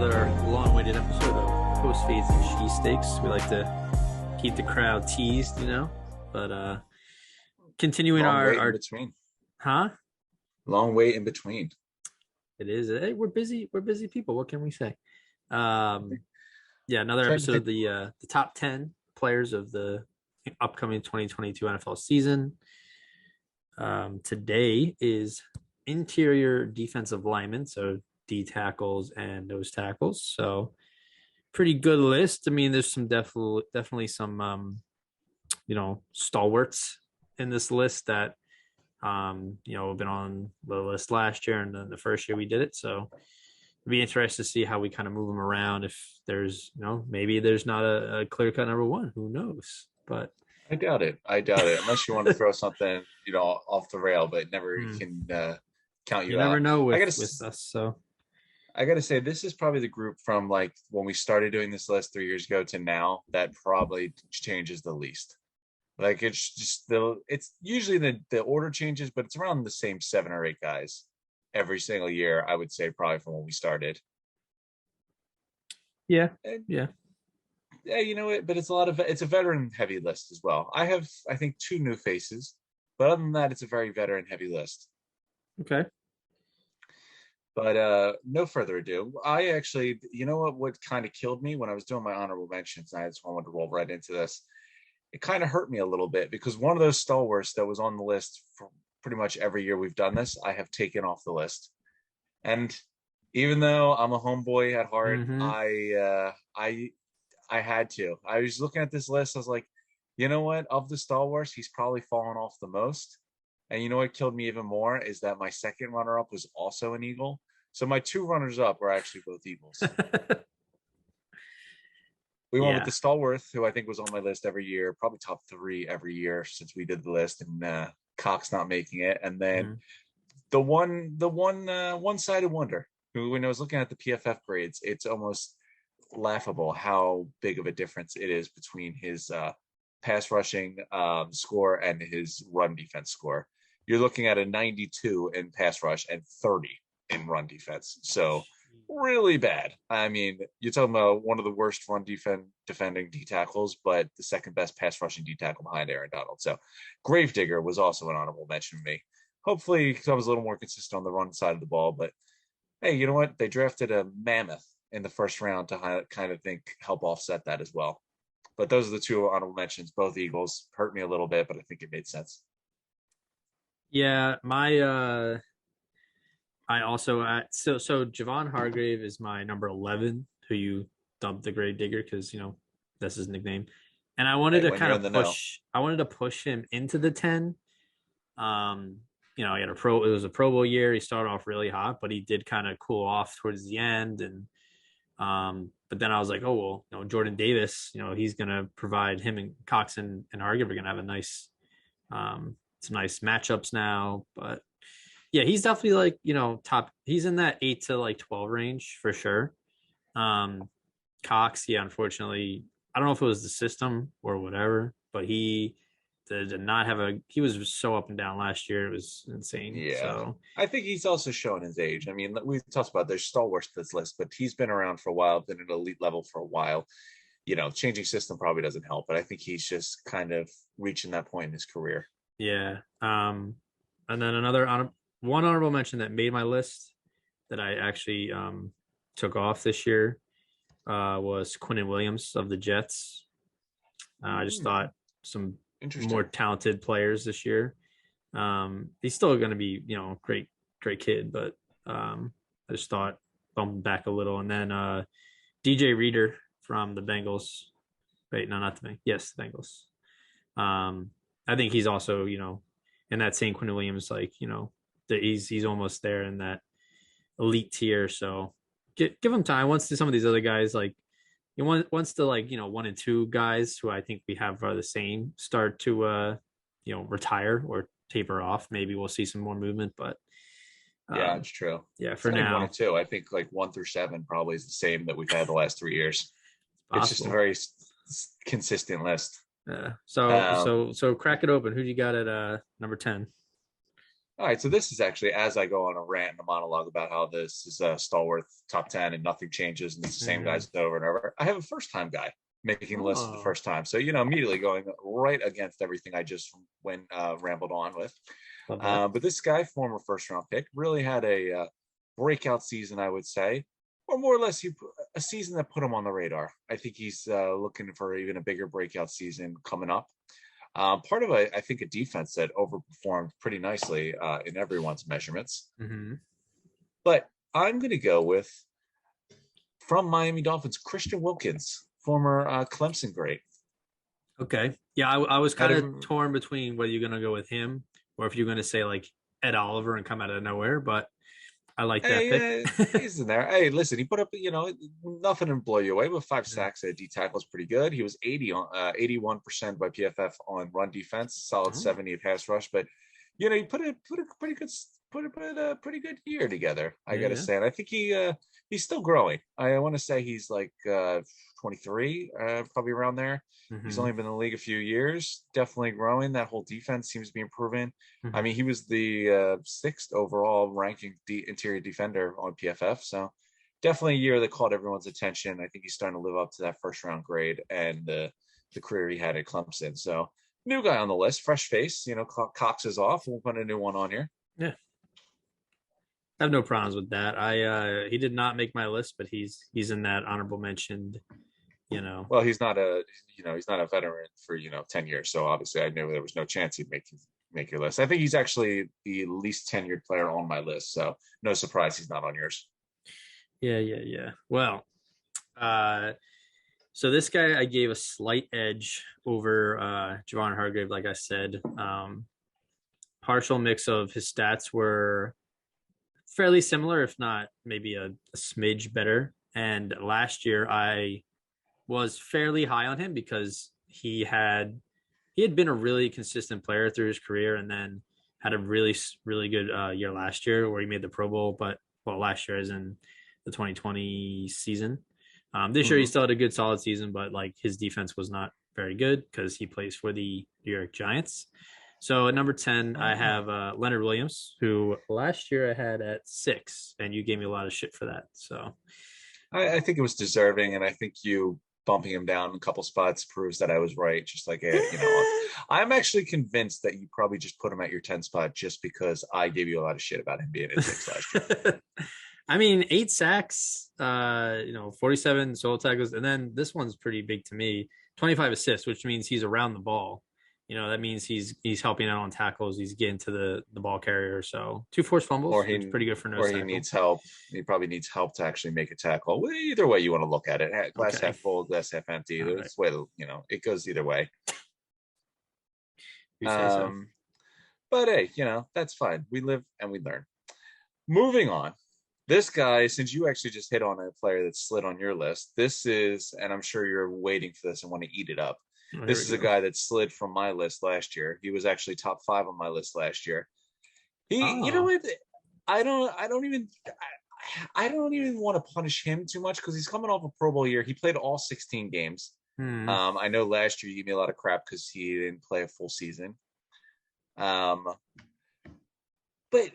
another long-awaited episode of Post-Fades Cheesesteaks. We like to keep the crowd teased, but continuing Long wait in our between. huh? Long wait in between. It is. Hey, we're busy. We're busy people. What can we say? Yeah, another Trying to episode of think. the top 10 players of the upcoming 2022 NFL season. Today is interior defensive linemen, so D tackles and nose tackles. So pretty good list. I mean, there's some definitely some stalwarts in this list that have been on the list last year and then the first year we did it. So it'd be interesting to see how we kind of move them around. If there's, maybe there's not a clear cut number one. Who knows? But I doubt it. Unless you want to throw something, off the rail, but never Hmm. can count you you never out. know I with gotta, us. So I gotta say, this is probably the group from like when we started doing this list 3 years ago to now that probably changes the least. Like it's just it's usually the order changes, but it's around the same 7 or 8 guys every single year. I would say probably from when we started. yeah, And yeah. yeah, you know what? But it's a veteran heavy list as well. I think 2 new faces, but other than that, it's a very veteran heavy list. Okay. But no further ado. I actually, what kind of killed me when I was doing my honorable mentions, and I just wanted to roll right into this. It kind of hurt me a little bit because one of those stalwarts that was on the list for pretty much every year we've done this, I have taken off the list. And even though I'm a homeboy at heart, Mm-hmm. I had to. I was looking at this list. I was like, you know what? Of the stalwarts, he's probably fallen off the most. And you know what killed me even more is that my second runner-up was also an Eagle. So my 2 runners-up were actually both Eagles. We went with Yeah. the Stallworth, who I think was on my list every year, probably top 3 every year since we did the list, and Cox not making it. And then Mhm. one-sided wonder, who when I was looking at the PFF grades, it's almost laughable how big of a difference it is between his pass rushing score and his run defense score. You're looking at a 92 in pass rush and 30 in run defense. So really bad. I mean, you're talking about one of the worst run defending D tackles, but the second best pass rushing D tackle behind Aaron Donald. So Gravedigger was also an honorable mention to me. Hopefully, I was a little more consistent on the run side of the ball, but hey, you know what? They drafted a mammoth in the first round to kind of think help offset that as well. But those are the 2 honorable mentions. Both Eagles hurt me a little bit, but I think it made sense. Yeah, my I also so Javon Hargrave is my number 11, who you dubbed the Grave Digger because that's his nickname, and I wanted Hey, to when kind you're in of the know, push him into the 10. He had it was a Pro Bowl year. He started off really hot, but he did kind of cool off towards the end, and but then I was like, oh well, Jordan Davis, he's gonna provide him and Cox and Hargrave are gonna have a nice some nice matchups now, but yeah, he's definitely like, top. He's in that 8 to like 12 range for sure. Um, Cox, yeah, unfortunately, I don't know if it was the system or whatever, but he did not have he was so up and down last year. It was insane. yeah. So, I think he's also showing his age. I mean, we've talked about there's stalwarts to this list, but he's been around for a while, been at elite level for a while. Changing system probably doesn't help, but I think he's just kind of reaching that point in his career. yeah. And then one honorable mention that made my list that I actually took off this year was Quinnen Williams of the Jets. I just thought some more Interesting. talented players this year. He's still going to be, great kid, but I just thought bumping back a little. And then DJ Reader from the Bengals. Wait, no, not the Bengals. Yes, the Bengals. I think he's also, in that same Quinnen Williams, like, he's almost there in that elite tier. So give him time. Once some of these other guys, like, once the 1 and 2 guys who I think we have are the same start to retire or taper off, maybe we'll see some more movement. But Yeah, it's true. yeah, It's for not even 1 now, and 2. I think like 1 through 7 probably is the same that we've had the last 3 years. It's just a possible. very consistent list. Yeah. So Um, crack it open. Who do you got at number 10? All right, so this is actually as I go on a rant and a monologue about how this is a stalwart top 10 and nothing changes and it's the same Hmm. guys over and over. I have a first time guy making lists for the Oh, first time. So, immediately going right against everything I just went rambled on with. love that. But this guy, former first round pick, really had a breakout season, I would say, or more or less a season that put him on the radar. I think he's looking for even a bigger breakout season coming up. Part of I think a defense that overperformed pretty nicely in everyone's measurements. Hmm. But I'm going to go with from Miami Dolphins, Christian Wilkins, former Clemson great. Okay. Yeah, I was Had kind of a torn between whether you're gonna go with him or if you're gonna say like Ed Oliver and come out of nowhere, but I like that pick. Hey, he's in there. Hey, listen, he put up, nothing to blow you away, but five Mhm. sacks at D tackle is pretty good. He was 81% by PFF on run defense, solid Oh, 70 pass rush. But he put a pretty good put a pretty good year together, I yeah, gotta yeah. say. And I think he's still growing. I want to say he's like 23, probably around there. He's Hmm. only been in the league a few years, definitely growing. That whole defense seems to be improving. I Hmm. mean, he was the sixth overall ranking interior defender on PFF. So definitely a year that caught everyone's attention. I think he's starting to live up to that first round grade and the career he had at Clemson. So new guy on the list, fresh face. Cox is off. We'll put a new one on here. Yeah. I have no problems with that. He did not make my list, but he's in that honorable mentioned, you know. Well, he's not a veteran for 10 years. So obviously, I knew there was no chance he'd make your list. I think he's actually the least tenured player on my list. So no surprise he's not on yours. Yeah, yeah, yeah. Well, uh so this guy I gave a slight edge over Javon Hargrave, like I said. Partial mix of his stats were fairly similar, if not maybe a smidge better. And last year I was fairly high on him because he had been a really consistent player through his career, and then had a really good year last year where he made the Pro Bowl. But well, last year is in the 2020 season. This year he Mm-hmm. still had a good solid season, but like his defense was not very good because he plays for the New York Giants. So at number 10, I have Oh. Leonard Williams, who last year I had at 6, and you gave me a lot of shit for that. So I think it was deserving, and I think you bumping him down a couple spots proves that I was right. Just like I'm actually convinced that you probably just put him at your 10 spot just because I gave you a lot of shit about him being at six last year. I mean, 8 sacks, 47 solo tackles, and then this one's pretty big to me. 25 assists, which means he's around the ball. That means he's helping out on tackles. He's getting to the ball carrier. So 2 forced Or fumbles, which is he pretty good for nose or he tackle. needs help. He probably needs help to actually make a tackle. Well, either way you want to look at it. Glass Okay, half full, glass half empty. all right, There's way it goes either way. you say so. Um, but hey, that's fine. We live and we learn. Moving on. This guy, since you actually just hit on a player that slid on your list, this is, and I'm sure you're waiting for this and want to eat it up. Oh, here This we is a go. guy that slid from my list last year. He was actually top five on my list last year. You know Oh, what? I don't even want to punish him too much because he's coming off a Pro Bowl year. He played all 16 games. hmm. I know last year you gave me a lot of crap because he didn't play a full season. Um, but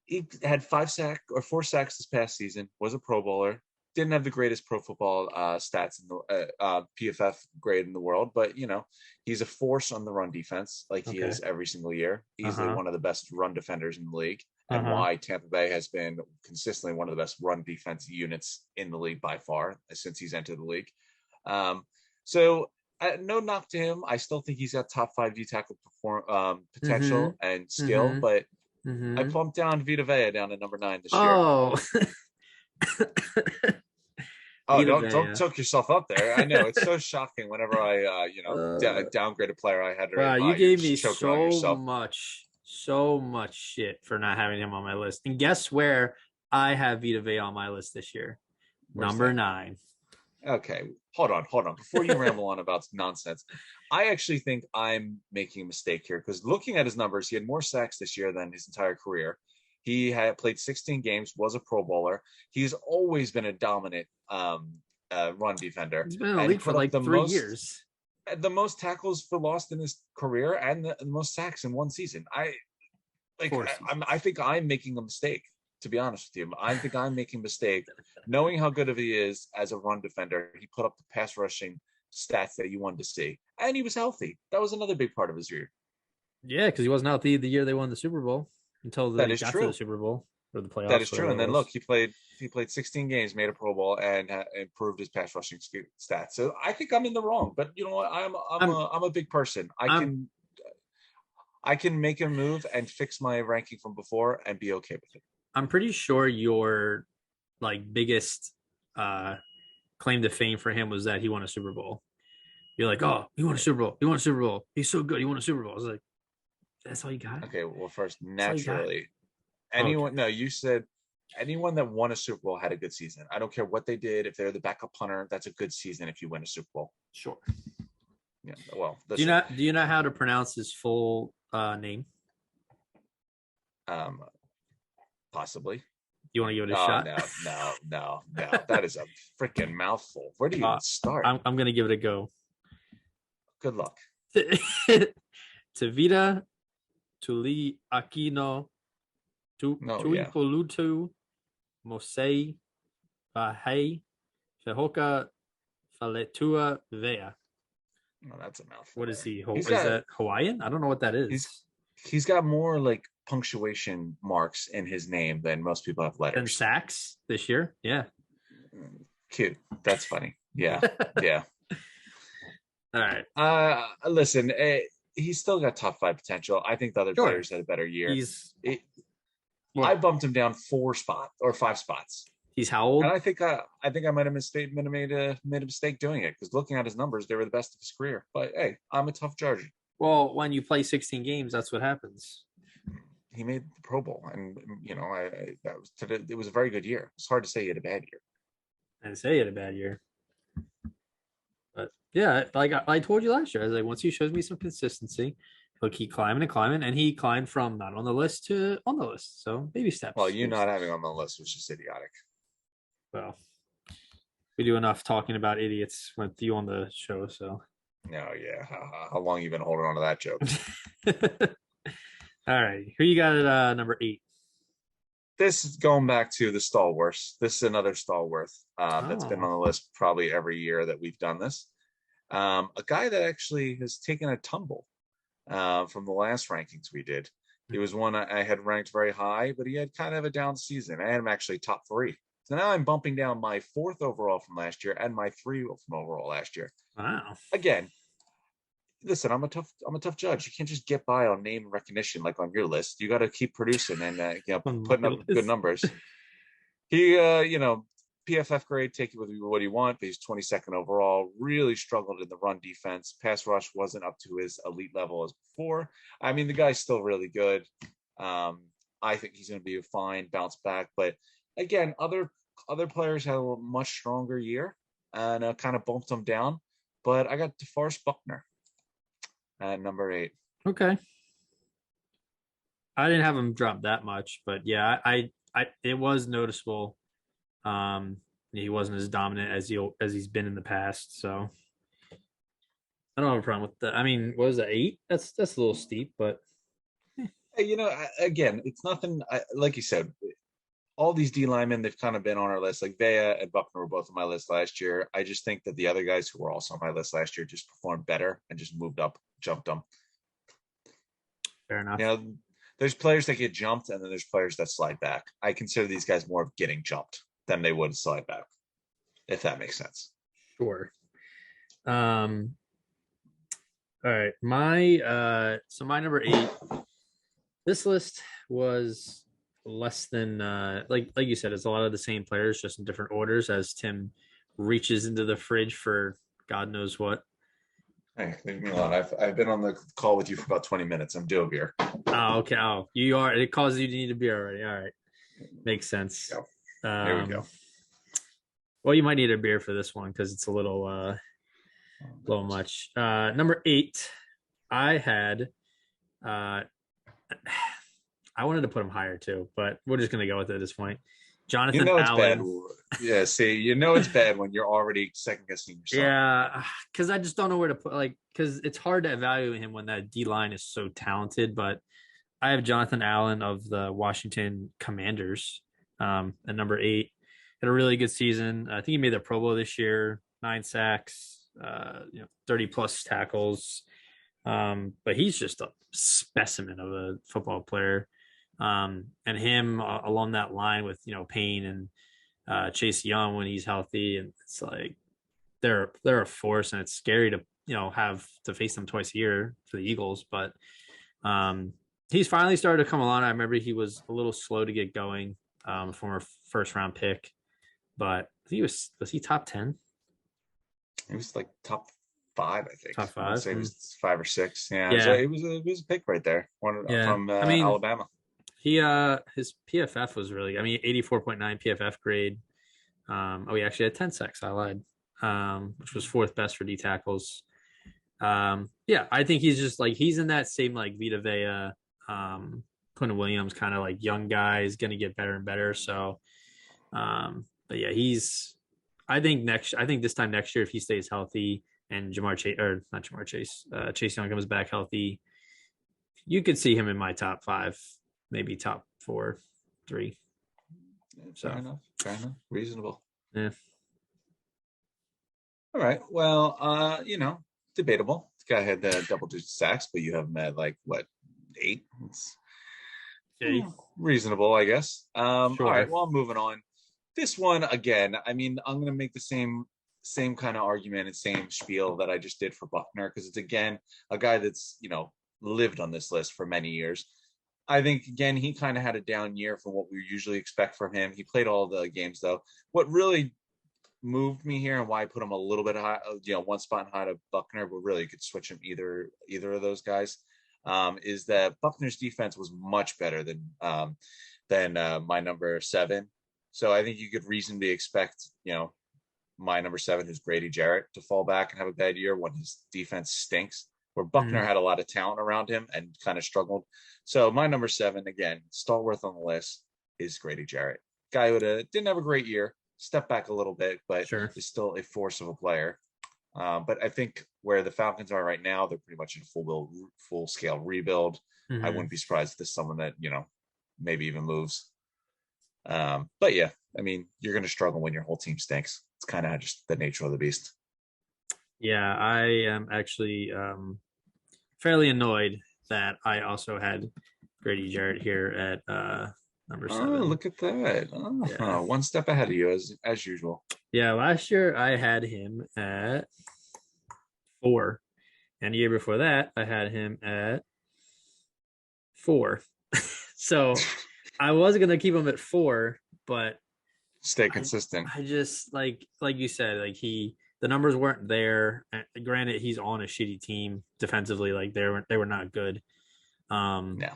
he had 4 sacks this past season. Was a Pro Bowler. Didn't have the greatest pro football stats in the PFF grade in the world, but he's a force on the run defense, like he Okay. is every single year. Uh Easily huh. one of the best run defenders in the league, Uh and huh. why Tampa Bay has been consistently one of the best run defense units in the league by far since he's entered the league. Um, so no knock to him. I still think he's got top five D tackle Mm-hmm. potential and skill, Mm-hmm. but I Mm-hmm. bumped down Vita Vea down to number 9 this year. Oh, Oh, Vita don't Vea. took yourself up there. I know it's so shocking whenever I Uh, downgrade a player I had wow, right. you You're gave me just choking on yourself. so much shit for not having him on my list. And guess where I have Vita Vea on my list this year? Where's Number that? 9. Okay, hold on. Before you ramble on about nonsense, I actually think I'm making a mistake here because looking at his numbers, he had more sacks this year than his entire career. He had played 16 games, was a Pro Bowler. He's always been a dominant run defender, He's been in the and he league for put up like 3 years. the most tackles for lost in his career and the most sacks in one season. Like 4 seasons. I think I'm making a mistake. To be honest with you, I think I'm making a mistake. Knowing how good of he is as a run defender, he put up the pass rushing stats that you wanted to see, and he was healthy. That was another big part of his year. Yeah, because he wasn't out the year they won the Super Bowl until That they is got to the true. Super Bowl or the That playoffs, is true. whatever And it then look, was. he played 16 games, made a Pro Bowl, and improved his pass rushing stats. So I think I'm in the wrong. But you know what? I'm I'm a big person. I'm I can make a move and fix my ranking from before and be okay with it. I'm pretty sure your like biggest uh claim to fame for him was that he won a Super Bowl. You're like, oh, he won a Super Bowl. He won a Super Bowl. He's so good. He won a Super Bowl. I was like, that's all you got? Okay, well, first, That's all you got? naturally, Okay, anyone, no, you said anyone that won a Super Bowl had a good season. I don't care what they did. If they're the backup punter, that's a good season if you win a Super Bowl. sure. Yeah, well, Do you listen, not do you know how to pronounce his full name? um, possibly. You want to give it a Oh, shot? no, no, no, no. That is a freaking mouthful. Where do you uh, even start? I'm gonna give it a go. Good luck. Tavita Tuli Aquino No, Tui yeah. Polutu Mosei Bahei Fehoka Faletua Vea. No, that's a mouthful What is there. he? He's Is got that Hawaiian? I don't know what that he's is. he's got more like punctuation marks in his name than most people have Then letters. sacks this year. Yeah. Cute. That's funny. Yeah, yeah. All right. Listen, he's still got top five potential. I think the other Sure. players had a better year. He's It, I what? bumped him down 4 spots or 5 spots, He's how and old? I think I might have made a mistake doing it because looking at his numbers, they were the best of his career. But hey, I'm a tough judge. Well, when you play 16 games, that's what happens. He made the Pro Bowl, and you know, it was a very good year. It's hard to say he had a bad year. I didn't say he had a bad year. But yeah, like I told you last year, I was like, once he shows me some consistency, he'll keep climbing and climbing. And he climbed from not on the list to on the list. So baby Well, steps. you Baby not having steps. on the list was just idiotic. Well, we do enough talking about idiots with you on the show. So No, yeah. How long you been holding on to that joke? all right. Who you got at number 8? This is going back to the stalwarts. This is another stalwart that's been Oh. on the list probably every year that we've done this. A guy that actually has taken a tumble from the last rankings we did. He was one I had ranked very high, but he had kind of a down season. I had him actually top 3. So now I'm bumping down my 4th overall from last year and my 3 from overall last year. Wow. Again, listen, I'm a tough judge. You can't just get by on name recognition like on your list. You got to keep producing and On putting my up good list. numbers. He PFF grade, take it with what you want, but he's 22nd overall. Really struggled in the run defense. Pass rush wasn't up to his elite level as before. I mean, the guy's still really good. I think he's going to be a fine bounce back. But again, other players had a much stronger year and kind of bumped them down. But I got DeForest Buckner at number 8. Okay. I didn't have him drop that much, but yeah, it was noticeable. He wasn't as dominant as he's been in the past, so I don't have a problem with that. I mean, what was that 8? That's a little steep, but Again, it's nothing. Like you said, all these D linemen, they've kind of been on our list. Like Vea and Buckner were both on my list last year. I just think that the other guys who were also on my list last year just performed better and just moved up, jumped them. fair enough. You know, there's players that get jumped and then there's players that slide back. I consider these guys more of getting jumped than they would slide back, if that makes sense. Sure. All right. My number 8. This list was less than like you said, it's a lot of the same players, just in different orders as Tim reaches into the fridge for God knows what. Hey, leave me alone. I've been on the call with you for about 20 minutes. I'm due a beer. Oh, okay. Oh, you are. It causes you to need a beer already. All right, makes sense. There we go. Well, you might need a beer for this one because it's a little much. Number 8, I had. I wanted to put him higher too, but we're just gonna go with it at this point. Jonathan You know it's Allen. bad. Yeah, see, you know it's bad when you're already second guessing yourself. Yeah, because I just don't know where to put because it's hard to evaluate him when that D line is so talented. But I have Jonathan Allen of the Washington Commanders at number 8. Had a really good season. I think he made the Pro Bowl this year, 9 sacks, 30 plus tackles. But he's just a specimen of a football player. And him along that line with Payne and Chase Young when he's healthy, and it's like they're a force, and it's scary to have to face them twice a year for the Eagles. But he's finally started to come along. I remember he was a little slow to get going, former first round pick, but was he top 10? He was like top 5, I think. Top I would 5. say it was 5 or 6. Yeah, Yeah, it was a pick right there. One yeah. from I mean, Alabama. he his PFF was really. I mean, 84.9 PFF grade. He actually had 10 sacks. I lied. Which was fourth best for D tackles. Yeah, I think he's just like he's in that same like Vita Vea, Quentin Williams kind of like young guy is going to get better and better. So, but yeah, I think this time next year if he stays healthy and Jamar Chase or not Jamar Chase, Chase Young comes back healthy, you could see him in my top 5, maybe top 4, 3. Fair enough. Reasonable. Yeah. All right. Well, debatable. This guy had the double-digit sacks, but you have him at like what, 8? It's Okay. reasonable, I guess. All Sure. right. Well, moving on. This one again. I mean, I'm going to make the same kind of argument and same spiel that I just did for Buckner because it's again a guy that's lived on this list for many years. I think again he kind of had a down year from what we usually expect from him. He played all the games though. What really moved me here and why I put him a little bit high, one spot high to Buckner, but really you could switch him either of those guys. Is that Buckner's defense was much better than my number 7. So I think you could reasonably expect, my number 7, who's Grady Jarrett, to fall back and have a bad year when his defense stinks. Where Buckner had a lot of talent around him and kind of struggled. So my number 7, again, stalwart on the list, is Grady Jarrett. Guy who didn't have a great year, stepped back a little bit, but is still a force of a player. But I think where the Falcons are right now, they're pretty much in full scale rebuild. I wouldn't be surprised if this is someone that maybe even moves. But yeah, I mean, you're going to struggle when your whole team stinks. It's kind of just the nature of the beast. Yeah, I am actually fairly annoyed that I also had Grady Jarrett here at number 7. Oh, look at that. Yeah. One step ahead of you as usual. Yeah, last year I had him at 4. And the year before that, I had him at 4. So I was going to keep him at 4, but stay consistent. I just like you said, like the numbers weren't there. Granted, he's on a shitty team defensively. Like they were not good. Yeah.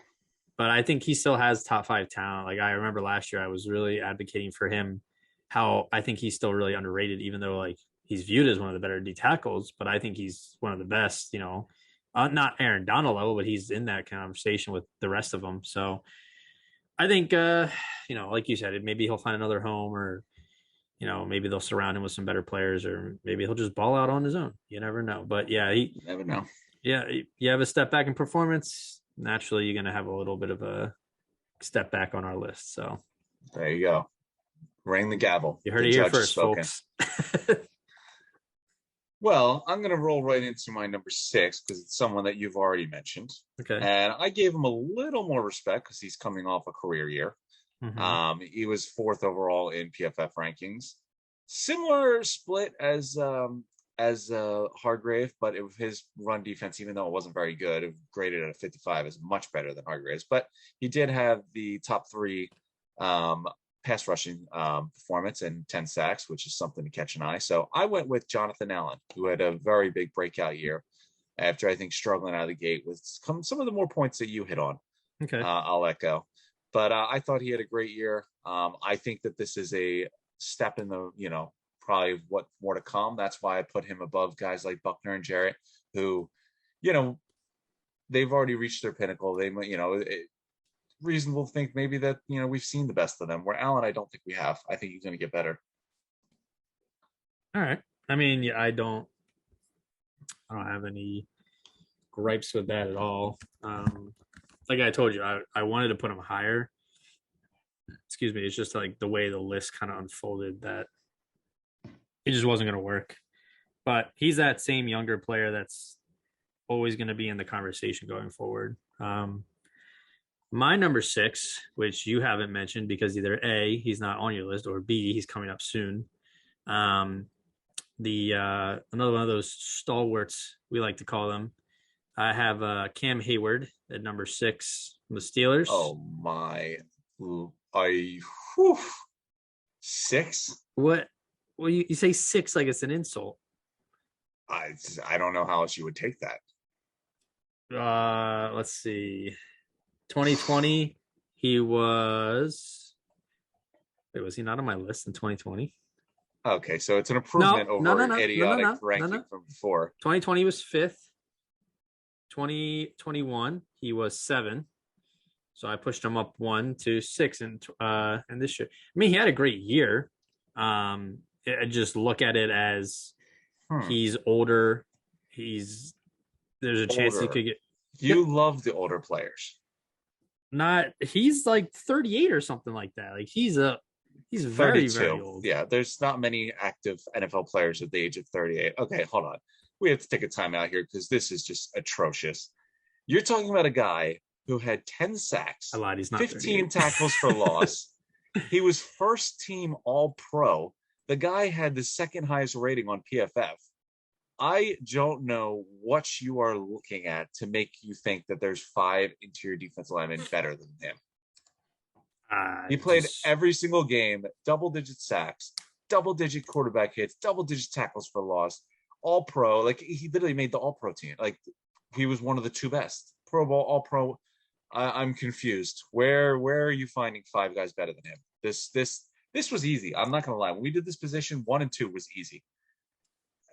But I think he still has top 5 talent. Like I remember last year, I was really advocating for him. How I think he's still really underrated, even though like he's viewed as one of the better D tackles. But I think he's one of the best. Not Aaron Donald level, but he's in that conversation with the rest of them. So I think like you said, maybe he'll find another home, or maybe they'll surround him with some better players, or maybe he'll just ball out on his own. You never know. But yeah, you never know. Yeah, you have a step back in performance. Naturally, you're going to have a little bit of a step back on our list. So there you go. Ring the gavel. You heard it here first, folks. Well, I'm going to roll right into my number 6 because it's someone that you've already mentioned. Okay. And I gave him a little more respect because he's coming off a career year. He was 4th overall in PFF rankings. Similar split as Hargrave, but his run defense, even though it wasn't very good, it graded at a 55, is much better than Hargrave's. But he did have the top 3 pass rushing performance and 10 sacks, which is something to catch an eye. So I went with Jonathan Allen, who had a very big breakout year after, I think, struggling out of the gate with some of the more points that you hit on. Okay. I'll echo. But I thought he had a great year. I think that this is a step in the, probably what more to come. That's why I put him above guys like Buckner and Jarrett, who, they've already reached their pinnacle. They, reasonable to think maybe that, we've seen the best of them. Where Allen, I don't think we have. I think he's going to get better. All right. I mean, yeah, I don't have any gripes with that at all. like I told you, I wanted to put him higher. Excuse me. It's just like the way the list kind of unfolded that it just wasn't going to work. But he's that same younger player that's always going to be in the conversation going forward. My number 6, which you haven't mentioned because either A, he's not on your list, or B, he's coming up soon. The another one of those stalwarts we like to call them. I have Cam Hayward at number 6 from the Steelers. Oh my! Whew. 6? What? Well, you say 6 like it's an insult. I don't know how else you would take that. Let's see. 2020, he was. Wait, was he not on my list in 2020? Okay, so it's an improvement over an idiotic ranking from before. 2020 was 5th. 2021, he was 7. So I pushed him up 1 to 6 and this year. I mean, he had a great year. I just look at it as he's older. There's a chance he could get. You love the older players. He's like 38 or something like that. Like he's very, 32. very old. Yeah, there's not many active NFL players at the age of 38. Okay, hold on. We have to take a time out here because this is just atrocious. You're talking about a guy who had 10 sacks, I lied, he's not 15 tackles for loss. He was first team All-Pro. The guy had the second highest rating on PFF. I don't know what you are looking at to make you think that there's 5 interior defensive linemen better than him. He played every single game, double-digit sacks, double-digit quarterback hits, double-digit tackles for loss, All-Pro. Like, he literally made the All-Pro team. Like, he was one of the 2 best. Pro Bowl, All-Pro. I'm confused. Where are you finding 5 guys better than him? This was easy. I'm not going to lie. When we did this position, 1 and 2 was easy.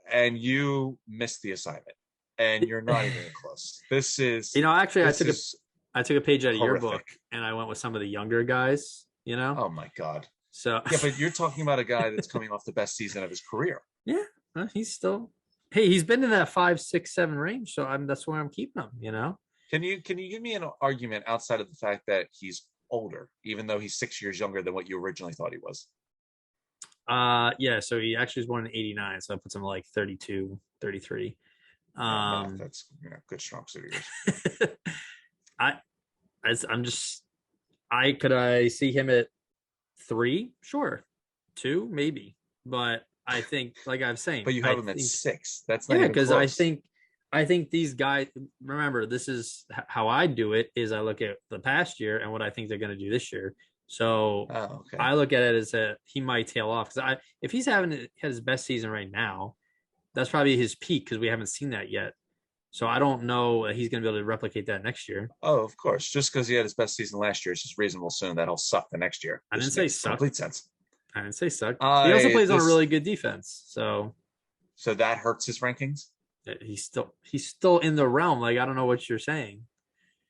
And you missed the assignment. And you're not even close. This is... actually, I took a page out of your book and I went with some of the younger guys, Oh my God. So yeah, but you're talking about a guy that's coming off the best season of his career. Yeah, he's still. Hey, he's been in that 5, 6, 7 range, so that's where I'm keeping him. Can you give me an argument outside of the fact that he's older, even though he's 6 years younger than what you originally thought he was? Yeah. So he actually was born in '89, so that puts him like 32, 33. That's good strong suit of yours. Could I see him at 3? Sure. 2, maybe. But I think, like I was saying, but you have him at 6. That's not because I think these guys. Remember, this is how I do it. Is I look at the past year and what I think they're going to do this year. So I look at it as he might tail off because if he's had his best season right now, that's probably his peak because we haven't seen that yet. So I don't know that he's going to be able to replicate that next year. Oh, of course. Just because he had his best season last year, it's just reasonable to assume that he'll suck the next year. I didn't say suck. Complete sense. I didn't say suck. He also plays on a really good defense. So that hurts his rankings? He's still in the realm. Like, I don't know what you're saying.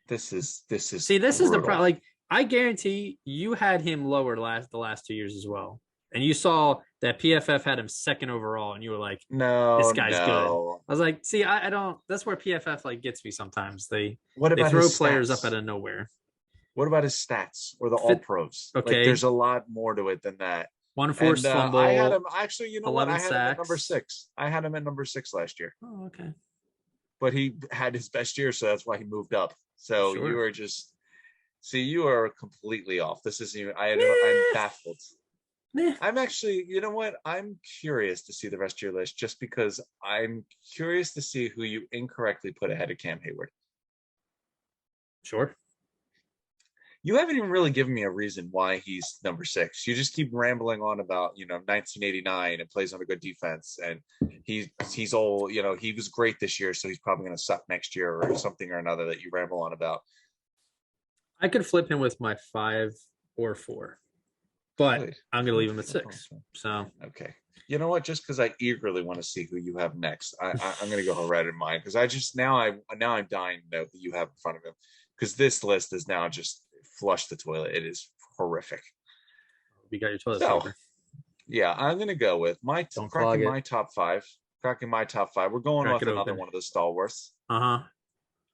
This is See, this brutal. Is the problem. Like, I guarantee you had him lower the last 2 years as well. And you saw that PFF had him 2nd overall, and you were like, "No, this guy's good." I was like, "See, I don't." That's where PFF like gets me sometimes. They throw players up out of nowhere. What about his stats or the All Pros? Okay, like, there's a lot more to it than that. 1 forced fumble. I had him actually. You know what? I had sacks. him at number 6. I had him at number 6 last year. Oh, okay. But he had his best year, so that's why he moved up. So sure. You are just you are completely off. This isn't even. I'm baffled. I'm actually, you know what? I'm curious to see the rest of your list just because I'm curious to see who you incorrectly put ahead of Cam Hayward. Sure. You haven't even really given me a reason why he's number 6. You just keep rambling on about, 1989 and plays on a good defense. And he's old, he was great this year, so he's probably going to suck next year or something or another that you ramble on about. I could flip him with my 5 or 4. But I'm going to leave him at 6. So okay, you know what? Just because I eagerly want to see who you have next, I'm going to go right in mine because I'm dying to know who you have in front of him because this list is now just flush the toilet. It is horrific. You got your toilet paper. Yeah, I'm going to go with cracking my top 5. Cracking my top 5. We're going off another one of the stalwarts. A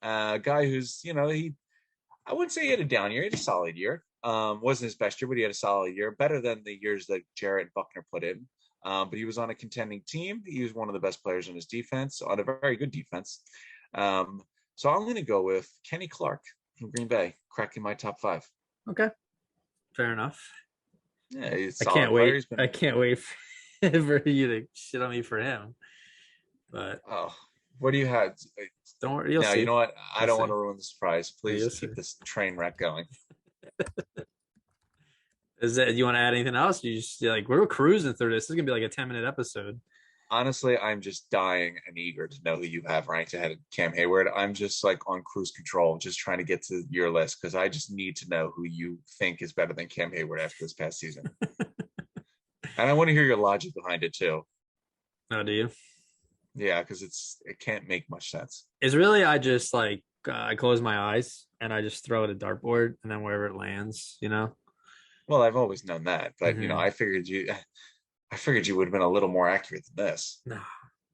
guy who's I wouldn't say he had a down year. He had a solid year. Wasn't his best year, but he had a solid year, better than the years that Jarrett and Buckner put in. But he was on a contending team. He was one of the best players on his defense, on a very good defense. So I'm going to go with Kenny Clark from Green Bay, cracking my top 5. Okay, fair enough. Yeah, he's a I solid can't player. wait. I can't wait for you to shit on me for him. But what do you have? don't worry, you'll now, see. you know what? I You'll don't see. want to ruin the surprise. Please You'll keep see. this train wreck going. Is that, you want to add anything else? You just like, we're cruising through this. This is gonna be like a 10-minute episode. Honestly, I'm just dying and eager to know who you have ranked ahead of Cam Hayward. I'm just like on cruise control, just trying to get to your list because I just need to know who you think is better than Cam Hayward after this past season. And I want to hear your logic behind it too. Oh, do you? Yeah, because it can't make much sense. It's really, I just like I close my eyes and I just throw it at a dartboard and then wherever it lands, you know. Well, I've always known that, but Mm-hmm. I figured you would have been a little more accurate than this. No,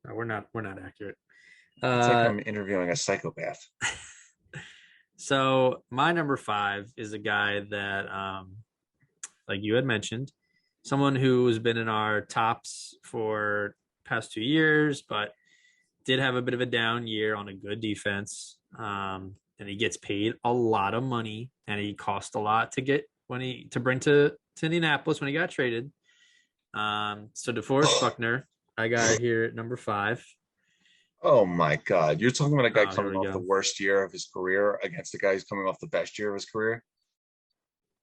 we're not accurate. It's like I'm interviewing a psychopath. So my number 5 is a guy that, like you had mentioned, someone who's been in our tops for past 2 years, but did have a bit of a down year on a good defense. And he gets paid a lot of money, and he cost a lot to get to bring to Indianapolis when he got traded. So DeForest Buckner, I got here at number 5. Oh my God. You're talking about a guy coming off go. the worst year of his career against the guy who's coming off the best year of his career.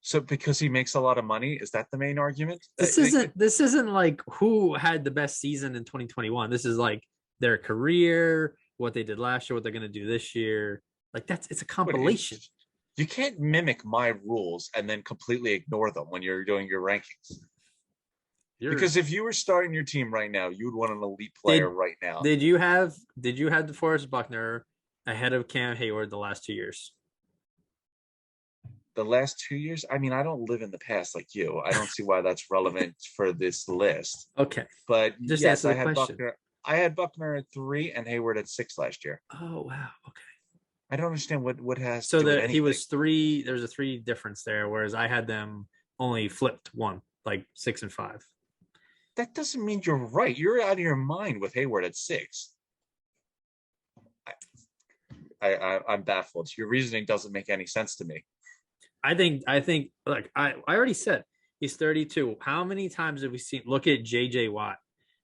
So because he makes a lot of money, is that the main argument? This isn't like who had the best season in 2021. This is like their career, what they did last year, what they're going to do this year. Like it's a compilation. You can't mimic my rules and then completely ignore them when you're doing your rankings. Because if you were starting your team right now, you would want an elite player right now. Did you have DeForest Buckner ahead of Cam Hayward the last 2 years? The last 2 years? I mean, I don't live in the past like you. I don't see why that's relevant for this list. Okay. But just yes, answer the question. I had Buckner at 3 and Hayward at 6 last year. Oh, wow. Okay. I don't understand what has so to do with that he was 3. There's a 3 difference there, whereas I had them only flipped 1, like 6 and 5. That doesn't mean you're right. You're out of your mind with Hayward at 6. I'm baffled. Your reasoning doesn't make any sense to me. I think like I already said he's 32. How many times have we seen, look at JJ Watt?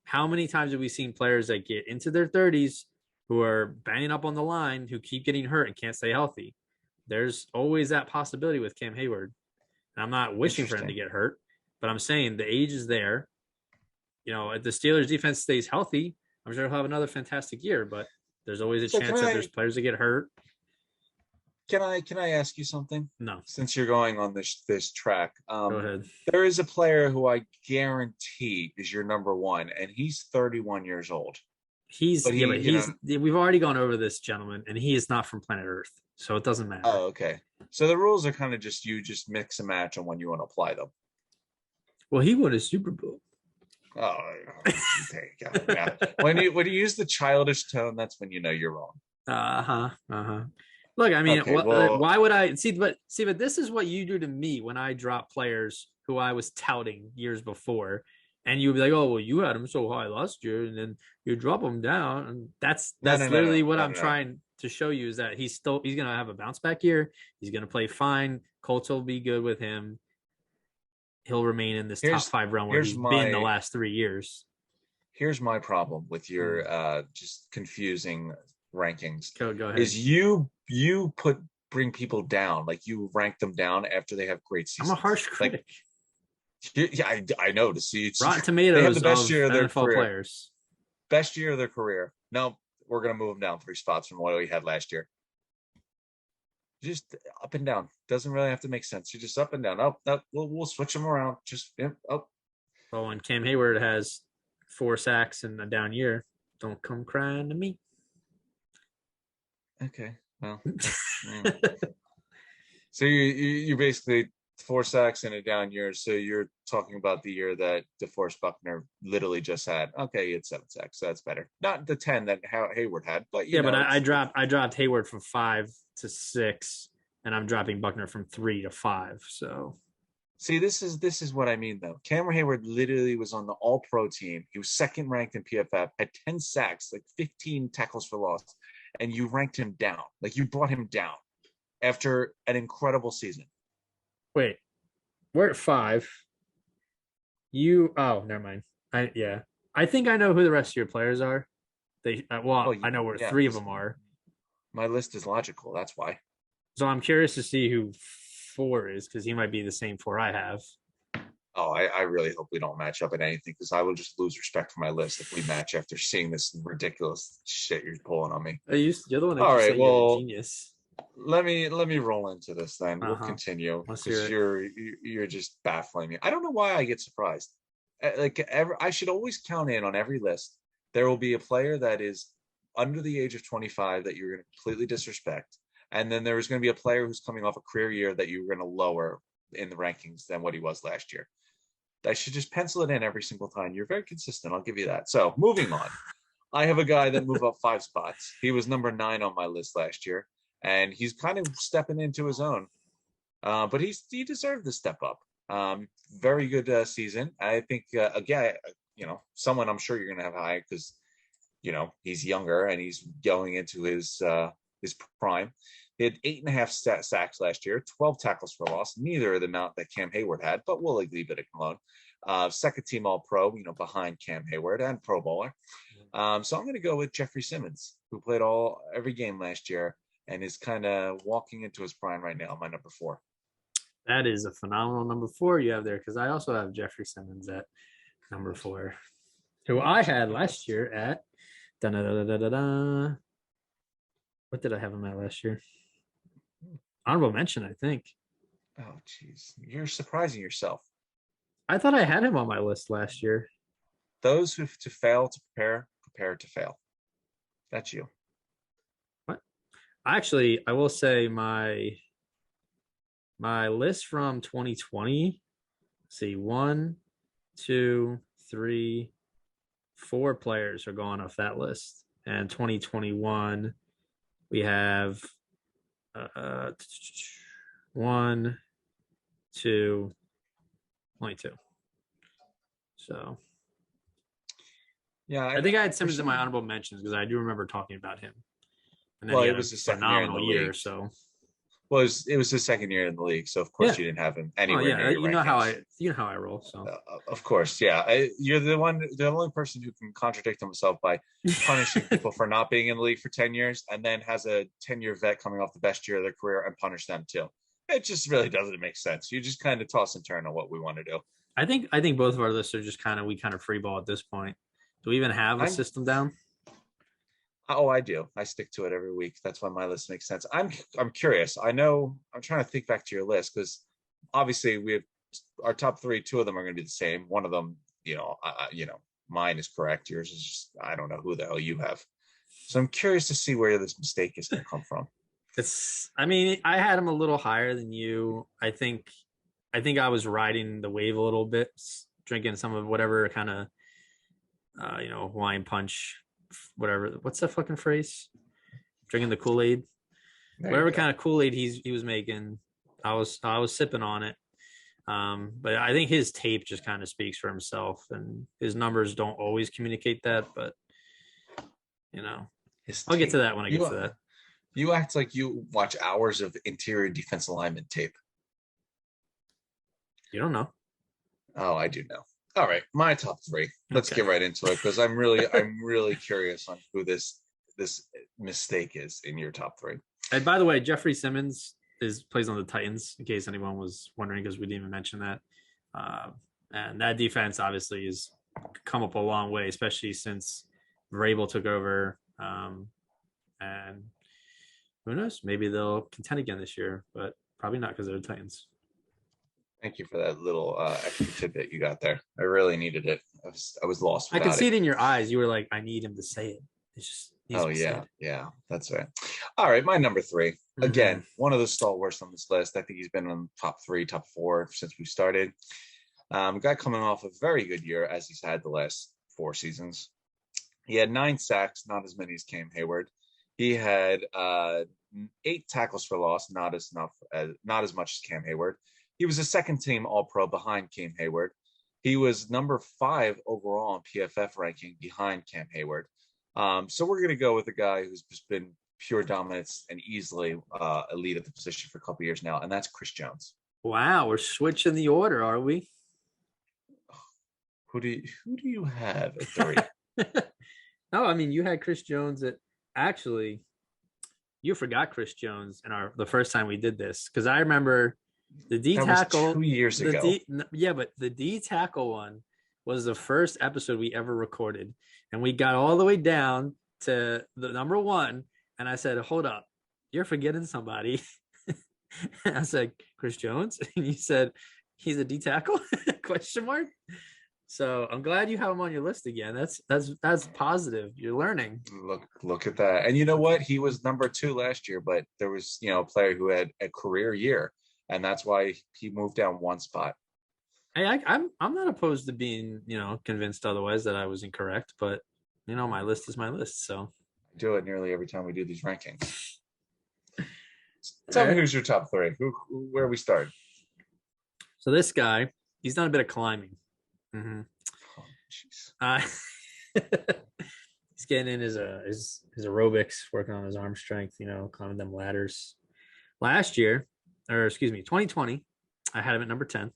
How many times have we seen players that get into their 30s who are banging up on the line, who keep getting hurt and can't stay healthy? There's always that possibility with Cam Hayward. And I'm not wishing for him to get hurt, but I'm saying the age is there. If the Steelers defense stays healthy, I'm sure he'll have another fantastic year, but there's always a chance that there's players that get hurt. Can I ask you something? No. Since you're going on this track, go ahead. There is a player who I guarantee is your number 1, and he's 31 years old. We've already gone over this, gentleman, and he is not from planet Earth, so it doesn't matter. Oh, okay. So the rules are kind of just you just mix and match on when you want to apply them. Well, he won a Super Bowl. Oh, there you go. Yeah. When you use the childish tone, that's when you know you're wrong. Look, I mean, okay, why would I see? But this is what you do to me when I drop players who I was touting years before, and you'd be like, "Oh, well, you had him so high last year, and then you drop him down." And that's literally what I'm trying to show you is that he's gonna have a bounce back year. He's gonna play fine. Colts will be good with him. He'll remain in this top 5 run where he's been the last 3 years. Here's my problem with your just confusing rankings. Go ahead. Is you bring people down, like you rank them down after they have great seasons. I'm a harsh critic. Yeah, I know. To see Rotten Tomatoes, they have the best year of their NFL players. Best year of their career. No, we're gonna move them down 3 spots from what we had last year. Just up and down. Doesn't really have to make sense. You're just up and down. We'll switch them around. Just up. Well, when Cam Hayward has 4 sacks in a down year, don't come crying to me. Okay. Well. So you basically 4 sacks in a down year. So you're talking about the year that DeForest Buckner literally just had. Okay, he had 7 sacks. So that's better. Not the 10 that Hayward had, but but I dropped Hayward from 5 to 6 and I'm dropping Buckner from 3 to 5. So See, this is what I mean though. Cameron Hayward literally was on the All-Pro team. He was second ranked in PFF, had 10 sacks, like 15 tackles for loss, and you ranked him down. Like you brought him down after an incredible season. wait, we're at 5. Never mind. I think I know who the rest of your players are. Well, I know where yeah, 3 of them are. my list is logical. That's why. So I'm curious to see who 4 is because he might be the same 4 I have. Oh, I really hope we don't match up in anything because I will just lose respect for my list if we match after seeing this ridiculous shit you're pulling on me. You're the one that All keeps right, saying you're a well, genius. let me roll into this then. We'll Uh-huh. continue Let's because hear you're just baffling me. I don't know why I get surprised. I should always count in on every list. There will be a player that is under the age of 25 that you're going to completely disrespect, and then there is going to be a player who's coming off a career year that you're going to lower in the rankings than what he was last year. I should just pencil it in every single time. You're very consistent. I'll give you that. So moving on. I have a guy that moved up 5 spots. He was number 9 on my list last year, and he's kind of stepping into his own. But he deserved the step up. Very good season. I think again, someone I'm sure you're going to have high because he's younger and he's going into his prime. He had 8.5 sacks last year, 12 tackles for loss, neither of the amount that Cam Hayward had, but we'll leave it alone. Second team All Pro, behind Cam Hayward and Pro Bowler. So I'm going to go with Jeffrey Simmons, who played every game last year and is kind of walking into his prime right now. My number 4. That is a phenomenal number 4 you have there because I also have Jeffrey Simmons at number 4, who I had last year at. Da-da-da-da-da-da. What did I have him at last year? Honorable mention, I think. Oh, jeez. You're surprising yourself. I thought I had him on my list last year. Those who to fail to prepare to fail. That's you. What? Actually, I will say my list from 2020. Let's see, 1, 2, 3, 4 players are going off that list. And 2021, we have 1, 2, only 2. So yeah, I think I had Simmons in my honorable mentions because I do remember talking about him. And then it was the second year in the league. So it was his second year in the league, so of course you didn't have him anywhere near your rankings. You know how I roll. So of course, yeah, you're the only person who can contradict himself by punishing people for not being in the league for 10 years, and then has a 10-year vet coming off the best year of their career and punish them too. It just really doesn't make sense. You just kind of toss and turn on what we want to do. I think both of our lists are just kind of free ball at this point. Do we even have a system down? Oh, I do. I stick to it every week. That's why my list makes sense. I'm curious. I'm trying to think back to your list because obviously we have our top 3. 2 of them are going to be the same. One of them, mine is correct. Yours is just I don't know who the hell you have. So I'm curious to see where this mistake is going to come from. I had him a little higher than you. I think I was riding the wave a little bit, drinking some of whatever kind of Hawaiian punch, whatever. What's that fucking phrase? Drinking the Kool-Aid. Whatever kind of Kool-Aid he was making, I was sipping on it. But I think his tape just kind of speaks for himself, and his numbers don't always communicate that. But I'll get to that when I get to that. You act like you watch hours of interior defense alignment tape. You don't know. Oh, I do know. All right, my top 3. Let's get right into it because I'm really curious on who this mistake is in your top 3. And by the way, Jeffrey Simmons plays on the Titans, in case anyone was wondering, because we didn't even mention that. And that defense obviously has come up a long way, especially since Vrabel took over. And who knows? Maybe they'll contend again this year, but probably not because they're the Titans. Thank you for that little extra tidbit you got there. I really needed it. I was lost. I could see it in your eyes. You were like, I need him to say it. It's just. Oh yeah, that's right. All right, my number 3. Again, one of the stalwarts on this list. I think he's been on top 3, top 4 since we started. Guy coming off a very good year as he's had the last 4 seasons. He had 9 sacks, not as many as Cam Hayward. He had 8 tackles for loss, not as much as Cam Hayward. He was a second team All Pro behind Cam Hayward. He was number 5 overall in PFF ranking behind Cam Hayward. So we're going to go with a guy who's just been pure dominance and easily elite at the position for a couple years now, and that's Chris Jones. Wow, we're switching the order, are we? Who do you have at 3? No, I mean you had Chris Jones at actually. You forgot Chris Jones in the first time we did this because I remember the D tackle 2 years ago. But the D tackle one was the first episode we ever recorded, and we got all the way down to the number 1, and I said, "Hold up, you're forgetting somebody." I said, "Chris Jones," and you said, "He's a D tackle?" Question mark. So I'm glad you have him on your list again. That's positive. You're learning. Look at that. And you know what? He was number 2 last year, but there was a player who had a career year, and that's why he moved down 1 spot. Hey, I'm not opposed to being convinced otherwise that I was incorrect, but my list is my list. So I do it nearly every time we do these rankings. Tell me who's your top 3. Where we start? So this guy, he's done a bit of climbing. Mm-hmm. Oh, he's getting in his aerobics, working on his arm strength, climbing them ladders. Last year, 2020, I had him at number 10.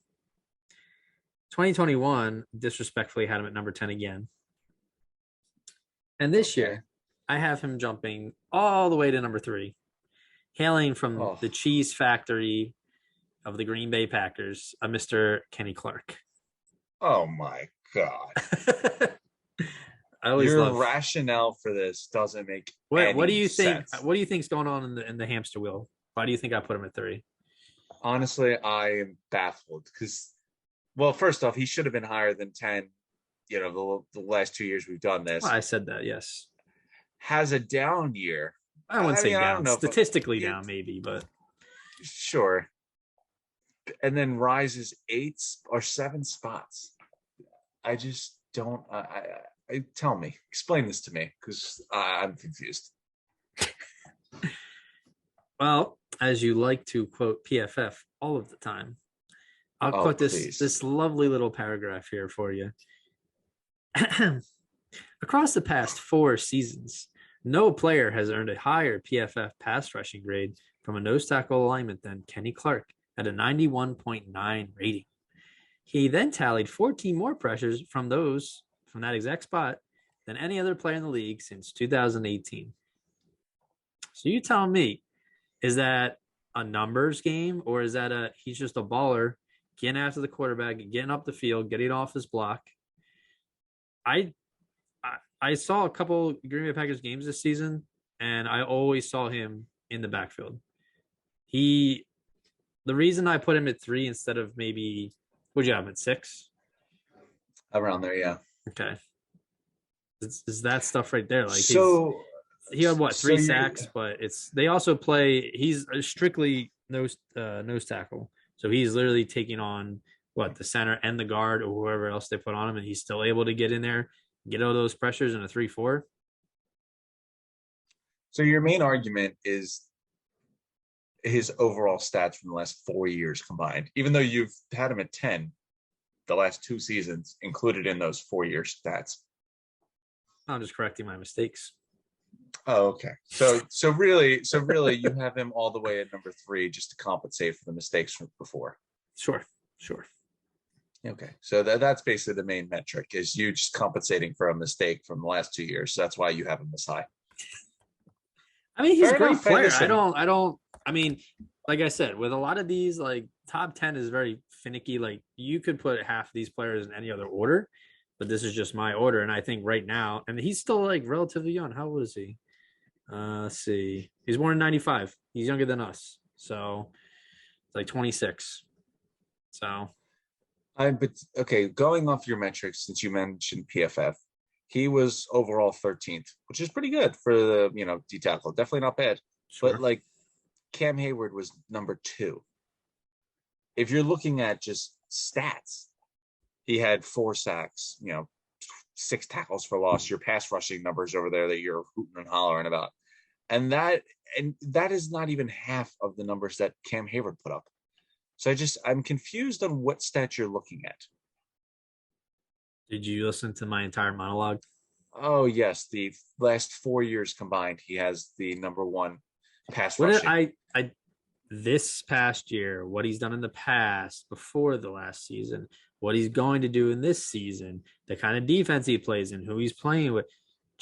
2021, disrespectfully had him at number 10 again. And this year, I have him jumping all the way to number 3, hailing from the cheese factory of the Green Bay Packers, a Mr. Kenny Clark. Oh my God. Your rationale for this doesn't make what do you sense. think? What do you think's going on in the hamster wheel? Why do you think I put him at 3? Honestly, I am baffled because, well, first off, he should have been higher than 10. The last 2 years we've done this. Well, I said that, yes. Has a down year. I wouldn't say down. Statistically down, maybe, but sure. And then rises 8 or 7 spots. I just don't. Tell me, explain this to me, because I'm confused. Well, as you like to quote PFF all of the time, I'll quote this lovely little paragraph here for you. Across the past 4 seasons, no player has earned a higher PFF pass rushing grade from a nose tackle alignment than Kenny Clark at a 91.9 rating. He then tallied 14 more pressures from that exact spot than any other player in the league since 2018. So you tell me, is that a numbers game, or is that he's just a baller getting after the quarterback, getting up the field, getting off his block? I saw a couple Green Bay Packers games this season, and I always saw him in the backfield. The reason I put him at 3 instead of maybe, what'd you have him at 6? Around there, yeah. Okay. It's that stuff right there. Like, so he had 3 sacks, but they also play. He's a strictly nose tackle, so he's literally taking on the center and the guard or whoever else they put on him, and he's still able to get in there, get all those pressures in a 3-4. So your main argument is his overall stats from the last 4 years combined, even though you've had him at 10 the last 2 seasons included in those 4-year stats. I'm just correcting my mistakes. Oh, okay. So really you have him all the way at number 3 just to compensate for the mistakes from before. Sure. Okay. So that's basically the main metric, is you just compensating for a mistake from the last 2 years. So that's why you have him this high. I mean, he's a great player. I mean, like I said, with a lot of these, like, top 10 is very finicky. Like, you could put half of these players in any other order, but this is just my order. And I think right now, and he's still like relatively young. How old is he? Let's see. He's born in 95. He's younger than us. So it's like 26. So. But okay, going off your metrics, since you mentioned PFF, he was overall 13th, which is pretty good for the, D tackle. Definitely not bad. Sure. But like Cam Hayward was number 2. If you're looking at just stats, he had 4 sacks, 6 tackles for loss, your pass rushing numbers over there that you're hooting and hollering about. and that is not even half of the numbers that Cam Hayward put up. So I'm confused on what stat you're looking at. Did you listen to my entire monologue? Oh yes, the last 4 years combined, he has the number one pass What did rushing. I this past year, what he's done in the past before the last season, what he's going to do in this season, the kind of defense he plays in, who he's playing with.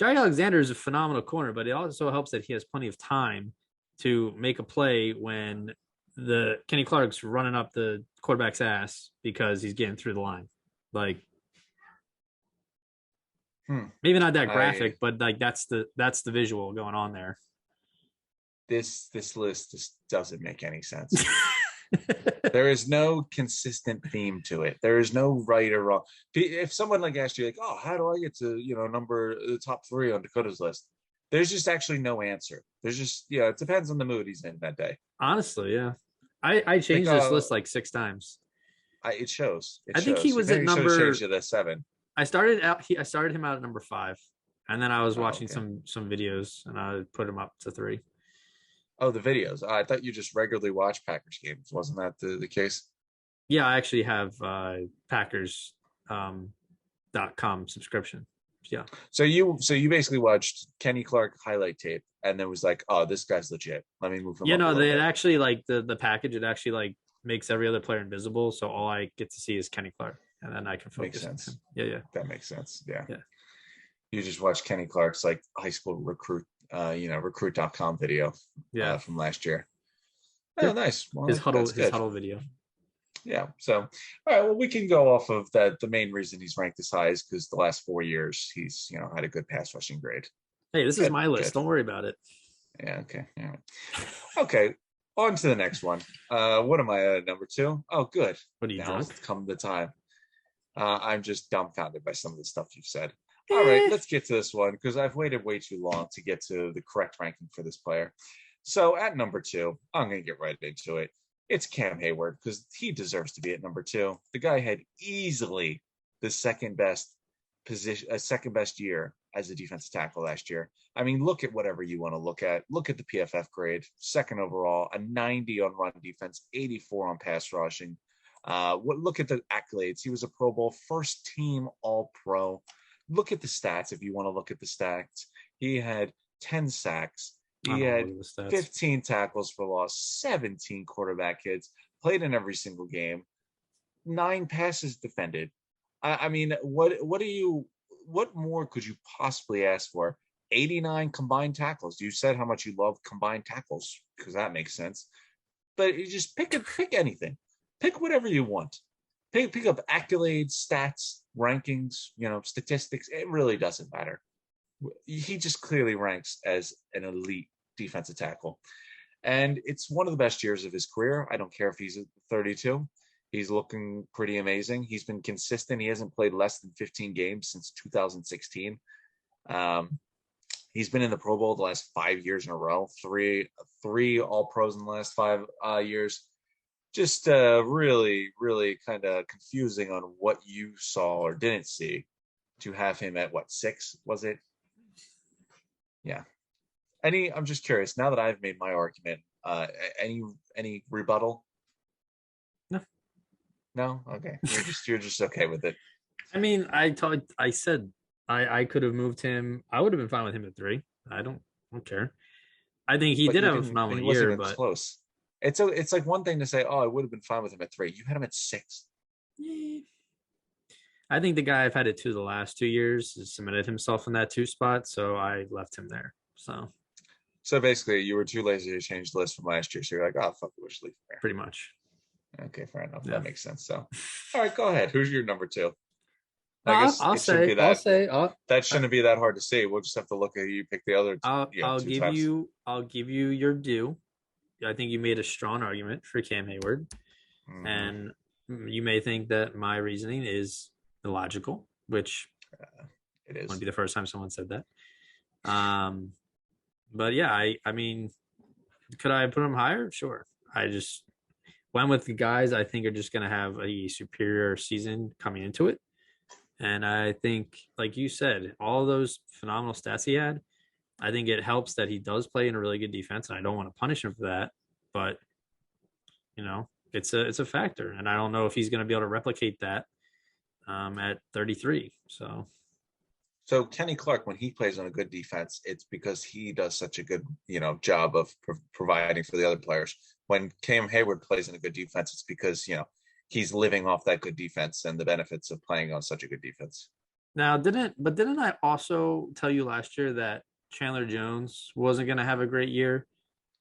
Jair Alexander is a phenomenal corner, but it also helps that he has plenty of time to make a play when the Kenny Clark's running up the quarterback's ass because he's getting through the line. Like maybe not that graphic, but like that's the visual going on there. This list just doesn't make any sense. There is no consistent theme to it. There is no right or wrong. If someone like asked you, like, "Oh, how do I get to number the top 3 on Dakota's list?" There's just actually no answer. There's just it depends on the mood he's in that day. Honestly, yeah, I changed this list like 6 times. It shows. I think he was at number. Changed it at 7. I started him out at number 5, and then I was watching some videos, and I put him up to 3. Oh, the videos. I thought you just regularly watch Packers games. Wasn't that the case? Yeah, I actually have Packers.com subscription. Yeah. So you basically watched Kenny Clark highlight tape and then was like, "Oh, this guy's legit. Let me move him." Yeah, no, they actually like the package. It actually like makes every other player invisible, so all I get to see is Kenny Clark, and then I can focus. Makes sense. Yeah, that makes sense. Yeah. Yeah. You just watch Kenny Clark's like high school recruit.com video from last year. Oh, nice. Well, his huddle video. Yeah. So, all right. Well, we can go off of that. The main reason he's ranked as high is because the last 4 years he's had a good pass rushing grade. Hey, this is my list. Don't worry about it. Yeah. Okay. All right. Okay. On to the next one. What am I at, number 2? Oh, good. What are you drunk? Come the time. I'm just dumbfounded by some of the stuff you've said. All right, let's get to this one because I've waited way too long to get to the correct ranking for this player. So at number 2, I'm going to get right into it. It's Cam Hayward because he deserves to be at number 2. The guy had easily the second best year as a defensive tackle last year. I mean, look at whatever you want to look at. Look at the PFF grade, 2nd overall, a 90 on run defense, 84 on pass rushing. Look at the accolades. He was a Pro Bowl, first team All-Pro. Look at the stats if you want to look at the stats. He had 10 sacks. He had 15 tackles for loss, 17 quarterback hits, played in every single game, 9 passes defended. I mean, what more could you possibly ask for? 89 combined tackles. You said how much you love combined tackles because that makes sense. But you just pick anything. Pick whatever you want. Pick up accolades, stats, rankings, statistics. It really doesn't matter. He just clearly ranks as an elite defensive tackle. And it's one of the best years of his career. I don't care if he's 32. He's looking pretty amazing. He's been consistent. He hasn't played less than 15 games since 2016. He's been in the Pro Bowl the last 5 years in a row. Three All-Pros in the last 5 years. Just really, really kind of confusing on what you saw or didn't see to have him at 6, was it? Yeah. I'm just curious, now that I've made my argument, any rebuttal? No? Okay. You're just okay with it. I mean, I said I could have moved him. I would have been fine with him at 3. I don't care. I think he did have a phenomenal year, but close. It's like one thing to say, "Oh, I would have been fine with him at 3." You had him at 6. I think the guy I've had at 2 the last 2 years has cemented himself in that 2 spot, so I left him there. So basically, you were too lazy to change the list from last year. So you're like, "Oh, fuck, we'll just leave him there." Pretty much. Okay, fair enough. Yeah. That makes sense. So, all right, go ahead. Who's your number 2? I'll say that shouldn't be that hard to say. We'll just have to look at you pick the other. I'll give you your due. I think you made a strong argument for Cam Hayward, and you may think that my reasoning is illogical, which it is. Won't be the first time someone said that. But yeah, I mean, could I put him higher? Sure. I just went with the guys I think are just going to have a superior season coming into it. And I think, like you said, all those phenomenal stats he had, I think it helps that he does play in a really good defense, and I don't want to punish him for that. But it's a factor, and I don't know if he's going to be able to replicate that at 33. So Kenny Clark, when he plays on a good defense, it's because he does such a good, job of providing for the other players. When Cam Hayward plays in a good defense, it's because he's living off that good defense and the benefits of playing on such a good defense. Now, didn't I also tell you last year that Chandler Jones wasn't going to have a great year,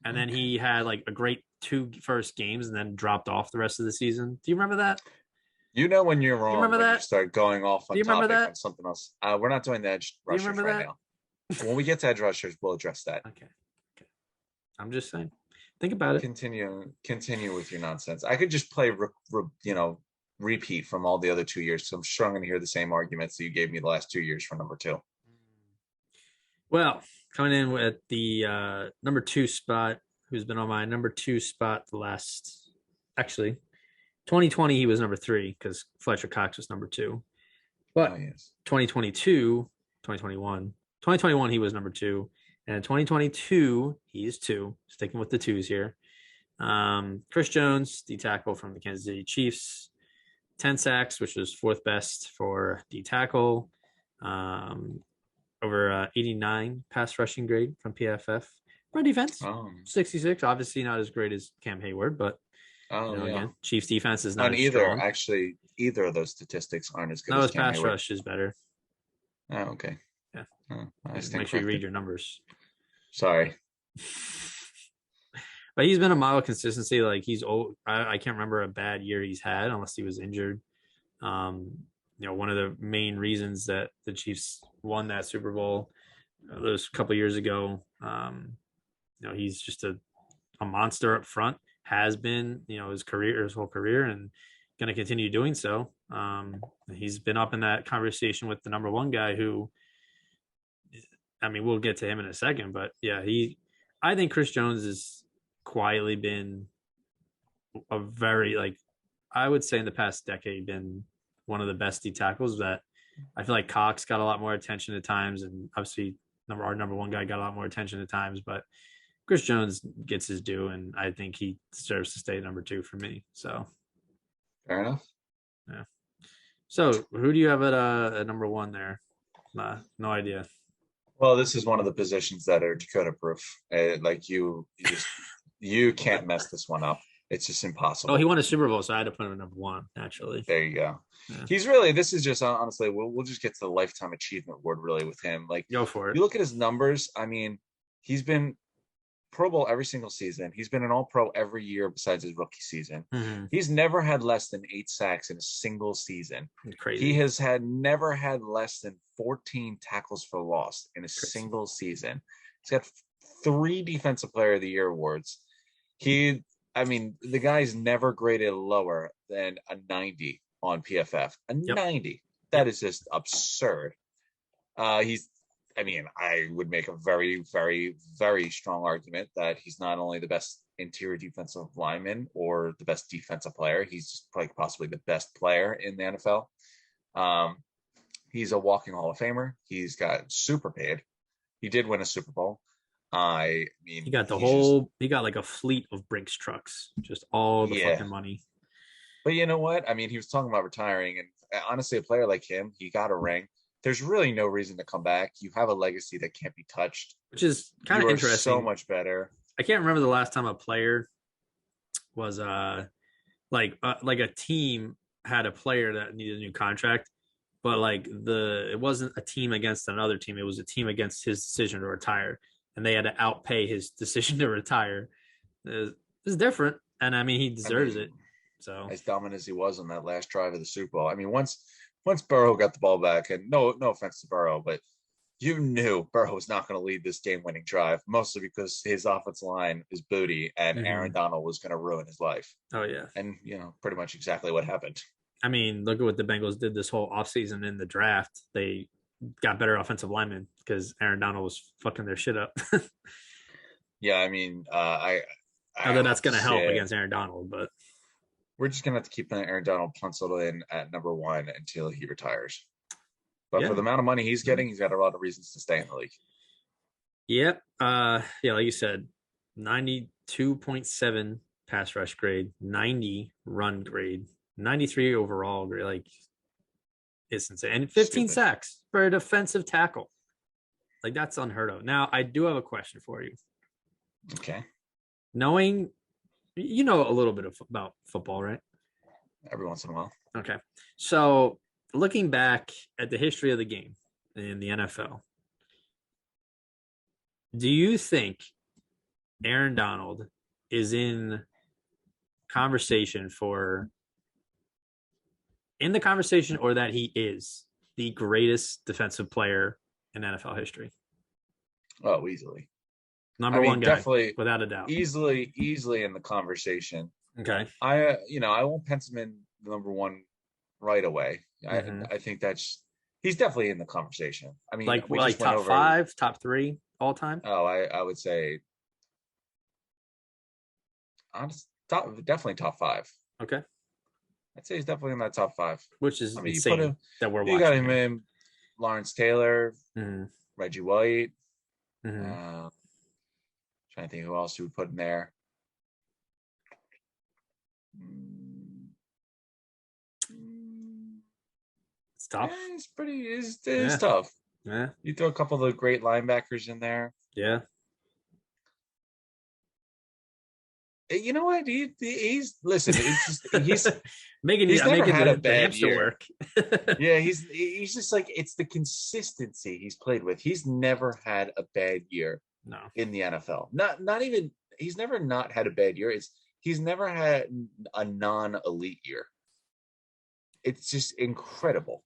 and then he had like a great two first games and then dropped off the rest of the season? Do you remember that? When you're Do you wrong remember when you that? start going off Do on you remember topic that? on something else. We're not doing the edge Do you rushers remember right that? now. When we get to edge rushers, we'll address that. Okay. I'm just saying. Think about it. Continue with your nonsense. I could just play, repeat from all the other 2 years. So I'm sure I'm going to hear the same arguments that you gave me the last 2 years for number two. Well, coming in with the number 2 spot, who's been on my number 2 spot actually, 2020 he was number 3 because Fletcher Cox was number 2. But yes. 2021 he was number 2, and in 2022 he's 2. Sticking with the 2s here. Chris Jones, D tackle from the Kansas City Chiefs, 10 sacks, which was 4th best for D tackle. Over 89 pass rushing grade from PFF. Run defense, 66. Obviously not as great as Cam Hayward, but again, Chiefs defense is not and as strong. Either of those statistics aren't as good. No, as his pass rush is better. Oh, okay. Yeah. Make sure you read your numbers. Sorry. But he's been a model of consistency. Like he's old. I can't remember a bad year he's had unless he was injured. One of the main reasons that the Chiefs won that Super Bowl those couple years ago. He's just a monster up front. Has been, his whole career, and going to continue doing so. He's been up in that conversation with the number 1 guy who, we'll get to him in a second, but yeah, I think Chris Jones has quietly been a very, I would say in the past decade, been one of the best D tackles. That I feel like Cox got a lot more attention at times, and obviously our number 1 guy got a lot more attention at times, but Chris Jones gets his due, and I think he deserves to stay number 2 for me. So fair enough. Yeah. So who do you have at number 1 there? No idea. Well, this is one of the positions that are Dakota proof. You can't mess this one up. It's just impossible. Oh, he won a Super Bowl, so I had to put him at number 1, naturally. There you go. Yeah. This is just, honestly, we'll just get to the Lifetime Achievement Award really with him. Go for it. You look at his numbers. He's been Pro Bowl every single season. He's been an All-Pro every year besides his rookie season. Mm-hmm. He's never had less than 8 sacks in a single season. Crazy. He has never had less than 14 tackles for loss in a single season. He's got 3 Defensive Player of the Year awards. The guy's never graded lower than a 90 on PFF. 90. That is just absurd. I would make a very, very, very strong argument that he's not only the best interior defensive lineman or the best defensive player, he's possibly the best player in the NFL. He's a walking Hall of Famer. He's got super paid. He did win a Super Bowl. He got he got like a fleet of Brinks trucks, just all the fucking money. But you know what? He was talking about retiring, and honestly, a player like him, he got a ring. There's really no reason to come back. You have a legacy that can't be touched, which is kind of interesting. So much better. I can't remember the last time a player was like a team had a player that needed a new contract, but it wasn't a team against another team. It was a team against his decision to retire, and they had to outpay his decision to retire. It's different, and he deserves it. So as dominant as he was on that last drive of the Super Bowl, once Burrow got the ball back, and no offense to Burrow, but you knew Burrow was not going to lead this game-winning drive, mostly because his offensive line is booty, and Aaron Donald was going to ruin his life. Oh, yeah. And, pretty much exactly what happened. Look at what the Bengals did this whole offseason in the draft. They got better offensive linemen because Aaron Donald was fucking their shit up. Yeah, that's going to help against Aaron Donald, but we're just going to have to keep Aaron Donald penciled in at number 1 until he retires. But for the amount of money he's getting, he's got a lot of reasons to stay in the league. Yep. Yeah, like you said, 92.7 pass rush grade, 90 run grade, 93 overall grade. Like it's insane. And 15 Stupid. sacks for a defensive tackle. Like that's unheard of. Now, I do have a question for you. Okay. Knowing you know a little bit about football, right? Every once in a while. Okay. So, looking back at the history of the game in the NFL, do you think Aaron Donald is conversation for in the conversation or that he is the greatest defensive player in NFL history? Oh, easily. I Number one mean, guy, definitely, without a doubt. easily in the conversation. Okay. I won't pencil him in the number one right away. I, Mm-hmm. I think he's definitely in the conversation. I mean, we Like just went top over. five, top three all time. Oh, I would say definitely top five. Okay. I'd say he's definitely in that top five. Which is I mean, you put insane him, that we're you got watching him him. in Lawrence Taylor, Mm-hmm. Reggie White. Mm-hmm. Uh, Trying to think who else we would put in there. Mm, It's tough. it's pretty. It's Yeah. tough. Yeah. You throw a couple of the great linebackers in there. Yeah. You know what? He's listen. It's just he's never making had a the bad hamster year. work. Yeah, he's just like it's the consistency he's played with. He's never had a bad year No. in the NFL. Not even he's never not had a bad year. It's he's never had a non-elite year. It's just incredible.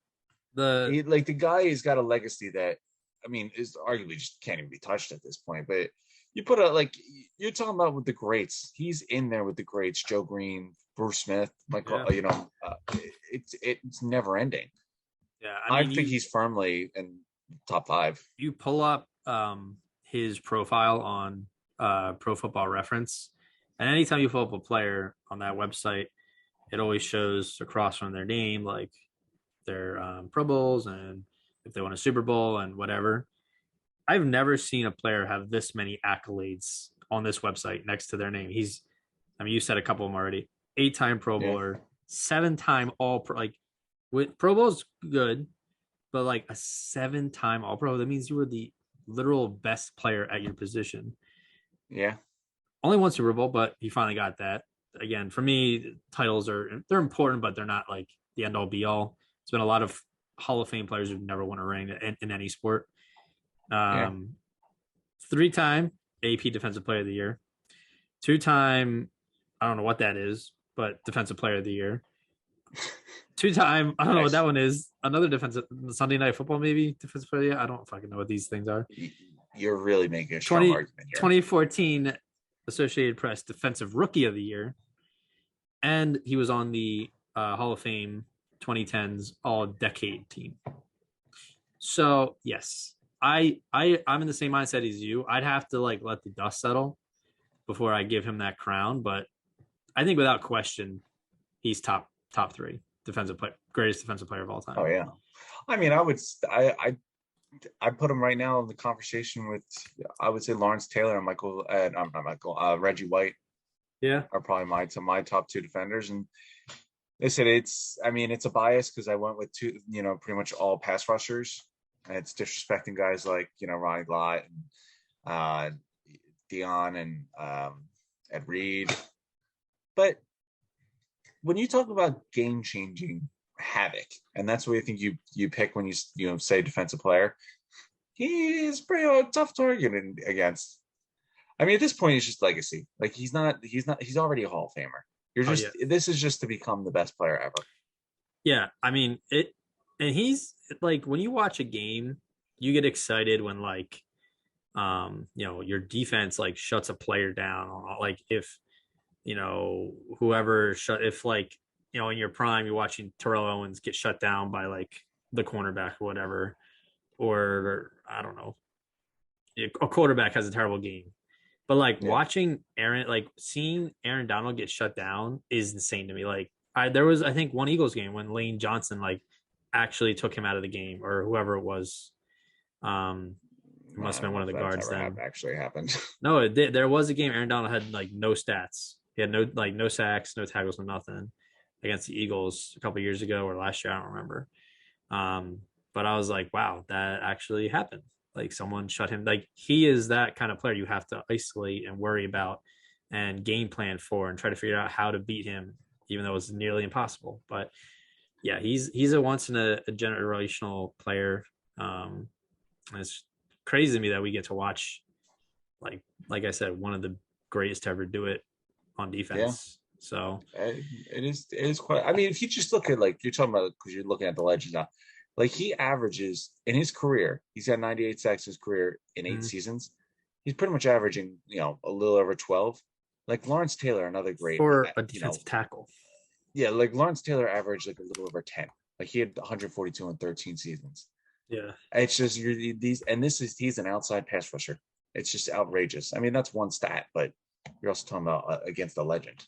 The The guy has got a legacy that I mean is arguably just can't even be touched at this point. But you put a like you're talking about with the greats. He's in there with the greats: Joe Green, Bruce Smith, Michael. yeah. It's never ending. Yeah. I I mean think he's firmly in top five. you pull up his profile on Pro Football Reference, and anytime you pull up a player on that website, it always shows across from their name like their Pro Bowls and if they won a Super Bowl and whatever. I've never seen a player have this many accolades on this website next to their name. I mean, you said a couple of them already. 8-time Pro Yeah, Bowler, 7-time All Pro. Like, with Pro Bowl's good, but like a 7-time All Pro, that means you were the literal best player at your position. yeah, Only one Super Bowl, but he finally got that. Again, for me, titles they're important, but they're not like the end all be all. It's been a lot of Hall of Fame players who've never won a ring in any sport. yeah. Um, 3-time AP Defensive Player of the Year, 2-time, I don't know what that is, but Defensive Player of the Year. 2-time, I don't know what Nice. that one is. Another defensive Sunday Night Football, maybe Defensive Player of the Year. I don't fucking know what these things are. You're really making a strong 20, argument here. 2014 Associated Press Defensive Rookie of the Year, and he was on the Hall of Fame 2010s All Decade team. So yes, I'm in the same mindset as you. I'd have to like let the dust settle before I give him that crown, but I think without question, he's top three defensive player, greatest defensive player of all Oh time. yeah. I mean, I put him right now in the conversation with I would say Lawrence Taylor and Michael I'm not Michael Reggie White Yeah, are probably my top two defenders. And they said it's a bias because I went with two, pretty much all pass rushers. And it's disrespecting guys like, Ronnie Lott and uh Dion and Ed Reed. But when you talk about game changing havoc, and that's what I think you pick when you say defensive player, he is pretty tough to argue against. I mean, at this point, he's just legacy. Like he's already a Hall of Famer. oh yeah, This is just to become the best player ever. yeah. I mean it, and he's like when you watch a game, you get excited when like your defense like shuts a player down. Like if whoever shut if like in your prime you're watching Terrell Owens get shut down by like the cornerback or whatever, or I don't know, a quarterback has a terrible game. But like Yeah, watching seeing Aaron Donald get shut down is insane to me. Like there was I think one Eagles game when Lane Johnson like actually took him out of the game or whoever it was. Um It must I have been don't one know of if the that's guards ever then. actually happened. No, it did. There was a game Aaron Donald had like no stats. He had no sacks, no tackles, no nothing against the Eagles a couple years ago or last year. I don't remember. Um, but I was like, wow, that actually happened. Like someone shut him. Like he is that kind of player you have to isolate and worry about and game plan for and try to figure out how to beat him, even though it's nearly impossible. But yeah, he's a once in a generational player. And it's crazy to me that we get to watch like I said, one of the greatest to ever do it on Yeah. defense. So It is quite. I mean, if you just look at like you're talking about because you're looking at the legends now, like he averages in his career, he's had 98 sacks in his career in 8 seasons. He's pretty much averaging, a little over 12. Like Lawrence Taylor, another great, for a defensive tackle, yeah, like Lawrence Taylor averaged like a little over 10. Like he had 142 in 13 seasons. yeah, It's just he's an outside pass rusher. It's just outrageous. I mean, that's one stat, but you're also talking about against a legend.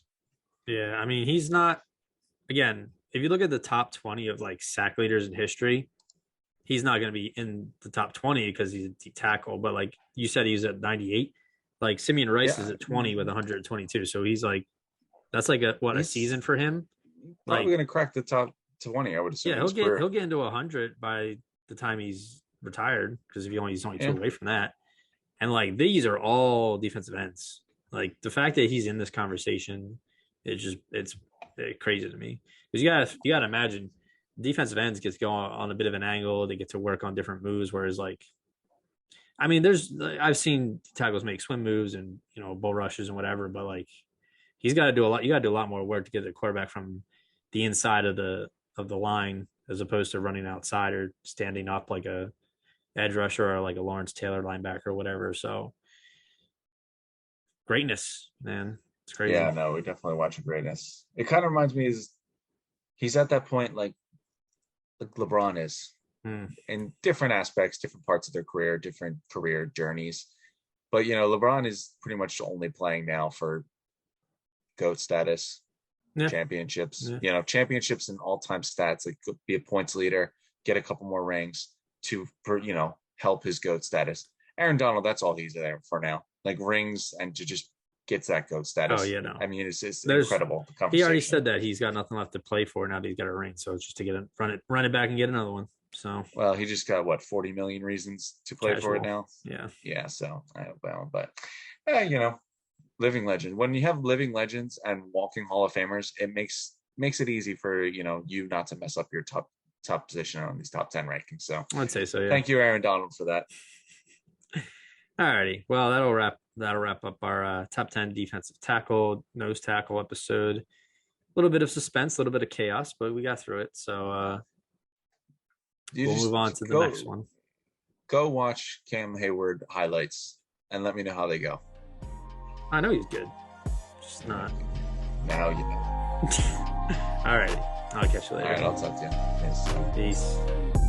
yeah. I mean, he's not. Again, if you look at the top 20 of like sack leaders in history, he's not going to be in the top 20 because he's a tackle. But like you said, he's at 98. Like Simeon Rice is Yeah, at 20 with 122. So he's like, that's like a he's season for him. probably Like, going to crack the top 20. I would assume yeah, in he'll his get career. he'll get into 100 by the time he's retired because if he's only two Yeah, away from that. And like these are all defensive ends. Like the fact that he's in this conversation, it's crazy to me because you gotta imagine defensive ends get to go on a bit of an angle. They get to work on different moves. Whereas like, I mean, I've seen tackles make swim moves and bull rushes and whatever, but like he's got to do a lot. You got to do a lot more work to get the quarterback from the inside of the line as opposed to running outside or standing up like a edge rusher or like a Lawrence Taylor linebacker or whatever. So greatness, man. It's yeah, crazy. no, we definitely watch greatness. It kind of reminds me is he's at that point like LeBron is Hmm. in different aspects, different parts of their career, different career journeys. But LeBron is pretty much only playing now for GOAT status, Yeah. championships, Yeah. championships and all-time stats, like be a points leader, get a couple more rings to help his GOAT status. Aaron Donald, that's all he's there for now. Like rings and to just gets that GOAT Oh status. yeah, no. I mean, it's There's incredible the he already conversation. said that he's got nothing left to play for now that he's got a ring. So it's just to run it back and get another one. So Well, he just got what 40 million reasons to play for it casual. now. Yeah. Yeah, so but living legend. When you have living legends and walking Hall of Famers, it makes it easy for you not to mess up your top position on these top 10 rankings. So I'd say so, yeah. thank you, Aaron Donald, for that. Alrighty. Well, that'll wrap up our top 10 defensive tackle, nose tackle episode. A little bit of suspense, a little bit of chaos, but we got through it. So we'll move on to the next one. Go watch Cam Hayward highlights and let me know how they go. I know he's good. Just not. Now you know. All right. I'll catch you later. All right, I'll talk to you. Yes. Peace.